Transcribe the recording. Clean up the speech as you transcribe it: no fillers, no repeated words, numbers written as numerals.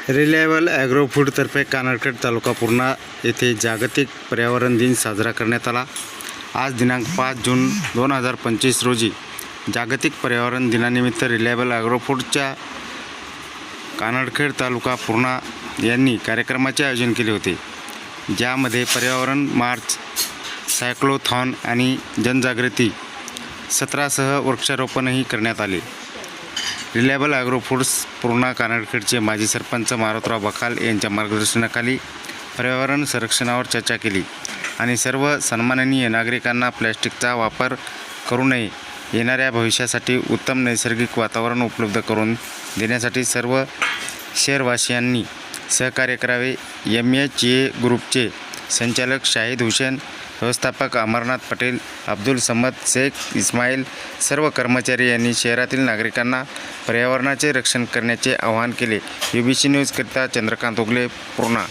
Reliable agro फूडतर्फे कानडखेड तालुका पूर्णा येथे जागतिक पर्यावरण दिन साजरा करण्यात आला। आज दिनांक 5 जून 2025 रोजी जागतिक पर्यावरण दिनानिमित्त रिलायबल ॲग्रो फूडच्या कानडखेड तालुका पूर्णा यांनी कार्यक्रमाचे आयोजन केले होते, ज्यामध्ये पर्यावरण मार्च, सायक्लोथॉन आणि जनजागृती सत्रासह वृक्षारोपणही करण्यात आले। रिलायबल ॲग्रो फूड्स पूर्णा कानडखेडचे माजी सरपंच मारुतराव बखाल यांच्या मार्गदर्शनाखाली पर्यावरण संरक्षणावर चर्चा केली आणि सर्व सन्माननीय नागरिकांना प्लॅस्टिकचा वापर करू नये, येणाऱ्या भविष्यासाठी उत्तम नैसर्गिक वातावरण उपलब्ध करून देण्यासाठी सर्व शहरवासियांनी सहकार्य करावे। MHA ग्रुपचे संचालक शाहिद हुसेन, व्यवस्थापक अमरनाथ पटेल, अब्दुल समद शेख, इस्माईल, सर्व कर्मचारी यांनी शहरातील नागरिकांना पर्यावरणाचे रक्षण करण्याचे आवाहन केले। UBC न्यूजकरिता चंद्रकांत उगले, पूर्णा।